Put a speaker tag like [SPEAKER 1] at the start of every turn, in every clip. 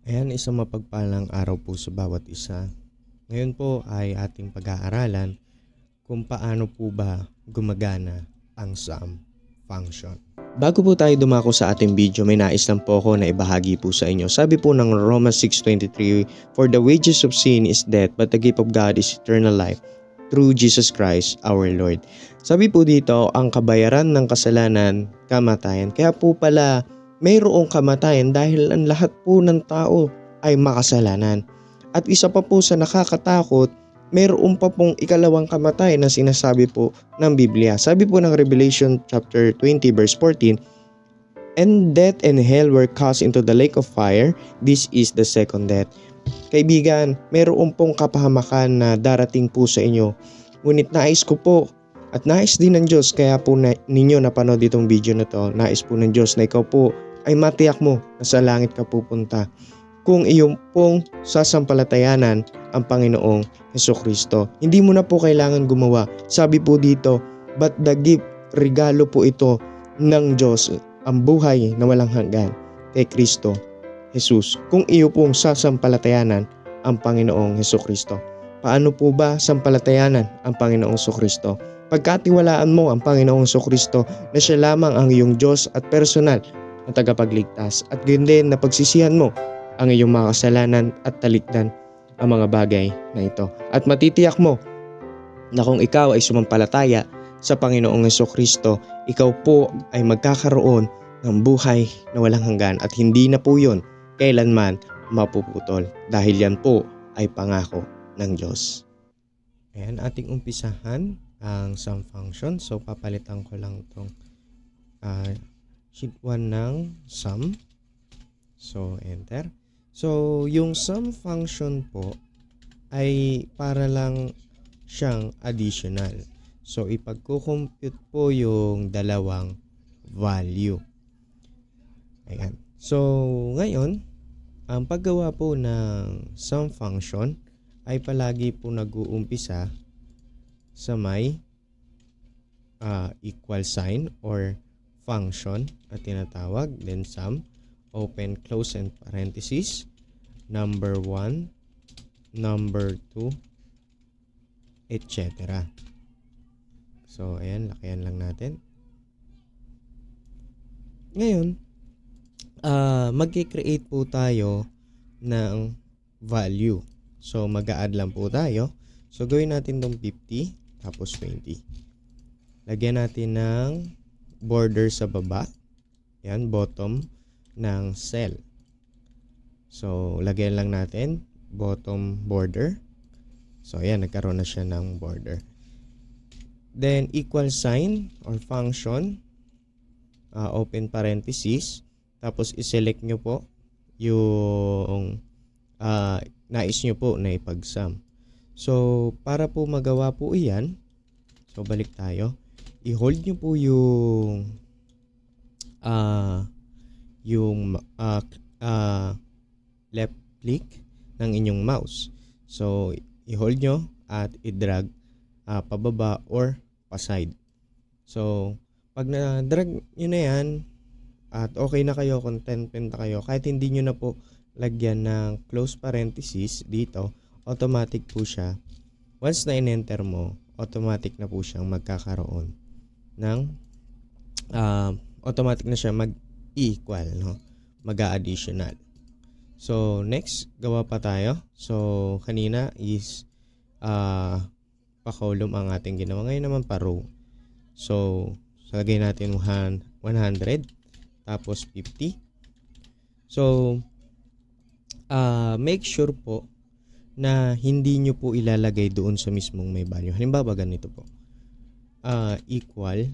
[SPEAKER 1] Ayan, isang mapagpalang araw po sa bawat isa. Ngayon po ay ating pag-aaralan kung paano po ba gumagana ang sum function. Bago po tayo dumako sa ating video, may nais lang po ako na ibahagi po sa inyo. Sabi po ng Romans 6:23, "For the wages of sin is death, but the gift of God is eternal life through Jesus Christ our Lord." Sabi po dito, ang kabayaran ng kasalanan, kamatayan. Kaya po pala mayroong kamatayan dahil ang lahat po ng tao ay makasalanan. At isa pa po sa nakakatakot, mayroon pa pong ikalawang kamatayan na sinasabi po ng Biblia. Sabi po ng Revelation chapter 20 verse 14, "And death and hell were cast into the lake of fire. This is the second death." Kaibigan, mayroon pong kapahamakan na darating po sa inyo. Ngunit nais ko po at nais din ng Diyos, kaya po ninyo napanood itong video na to, nais po ng Diyos na ikaw po ay matiyak mo na sa langit ka pupunta kung iyong pong sasampalatayanan ang Panginoong Hesukristo. Hindi mo na po kailangan gumawa. Sabi po dito, "But the gift," regalo po ito ng Diyos, ang buhay na walang hanggan kay Kristo Jesus. Kung iyo pong sasampalatayanan ang Panginoong Hesukristo. Paano po ba sampalatayanan ang Panginoong Hesukristo? Pagkatiwalaan mo ang Panginoong Hesukristo na siya lamang ang iyong Diyos at personal na tagapagligtas, at gayon din na pagsisihan mo ang iyong mga kasalanan at talikdan ang mga bagay na ito. At matitiyak mo na kung ikaw ay sumampalataya sa Panginoong Hesukristo, ikaw po ay magkakaroon ng buhay na walang hanggan at hindi na po yun kailanman mapuputol dahil yan po ay pangako ng Diyos. Ayan, ating umpisahan ang sum function. So papalitan ko lang itong sheet 1 ng sum. So enter. So yung sum function po ay para lang siyang additional. So ipagko-compute po yung dalawang value. Ayan. So ngayon, ang paggawa po ng sum function ay palagi po nag-uumpisa sa may equal sign or function at tinatawag, then sum, open, close, and parenthesis, number 1, number 2, etc. So, ayan, lakayan lang natin. Ngayon, mag-create po tayo ng value. So, mag-a-add lang po tayo. So, gawin natin tong 50, tapos 20. Lagyan natin ng border sa baba. Yan, bottom ng cell. So, lagyan lang natin bottom border. So, ayan, nagkaroon na siya ng border. Then, equal sign or function, open parenthesis. Tapos, iselect nyo po yung nais nyo po na ipag-sum. So, para po magawa po iyan, so balik tayo. I-hold nyo po yung left click ng inyong mouse. So, i-hold nyo at i-drag pababa or pa-side. So, pag na-drag nyo na yan, at okay na kayo, content na kayo, kahit hindi nyo na po lagyan ng close parenthesis dito, automatic po siya. Once na in-enter mo, automatic na po siyang magkakaroon ng automatic na siya mag-equal, no? Mag-additional. So, next, gawa pa tayo. So, kanina is pa-column ang ating ginawa. Ngayon naman pa-row. So, lagay natin 100. Tapos 50. So, make sure po na hindi nyo po ilalagay doon sa mismong may value. Halimbawa, ganito po. Equal.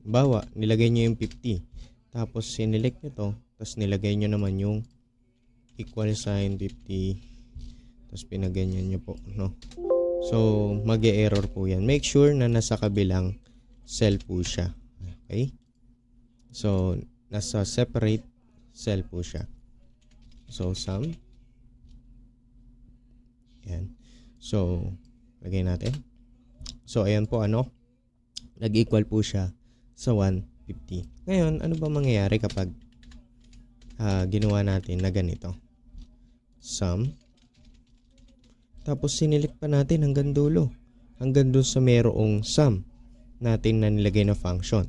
[SPEAKER 1] Bawa, nilagay nyo yung 50. Tapos, sinelect nyo to. Tapos, nilagay nyo naman yung equal sign 50. Tapos, pinaganyan nyo po. No? So, mag-e-error po yan. Make sure na nasa kabilang cell po siya. Okay? So, nasa separate cell po siya. So, sum. Ayan. So, lagay natin. So, ayan po nag-equal po siya sa 150. Ngayon, ano ba mangyayari kapag ginawa natin na ganito? sum. Tapos sinelect pa natin hanggang dulo. Hanggang dun sa merong sum natin na nilagay na function.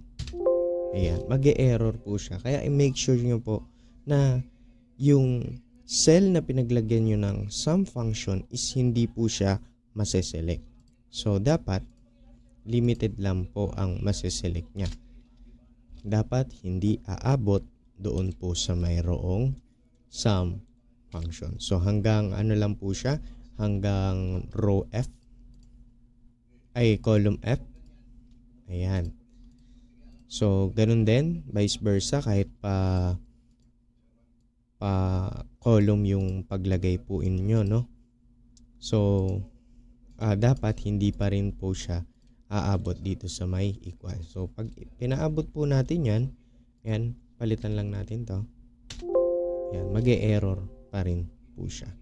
[SPEAKER 1] Ayan, mag-e-error po siya. Kaya i-make sure nyo po na yung cell na pinaglagyan nyo ng sum function is hindi po siya maseselect. So, dapat limited lang po ang maseselect niya. Dapat hindi aabot doon po sa mayroong sum function. So, hanggang ano lang po siya, hanggang row F, ay column F. Ayan. So, ganun din, vice versa, kahit pa column yung paglagay po inyo, no? So, dapat hindi pa rin po siya aabot dito sa may equal. So, pag pinaabot po natin yan, yan, palitan lang natin to. Yan, mag-e-error pa rin po siya.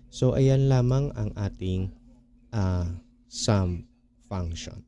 [SPEAKER 1] So, ayan lamang ang ating sum function.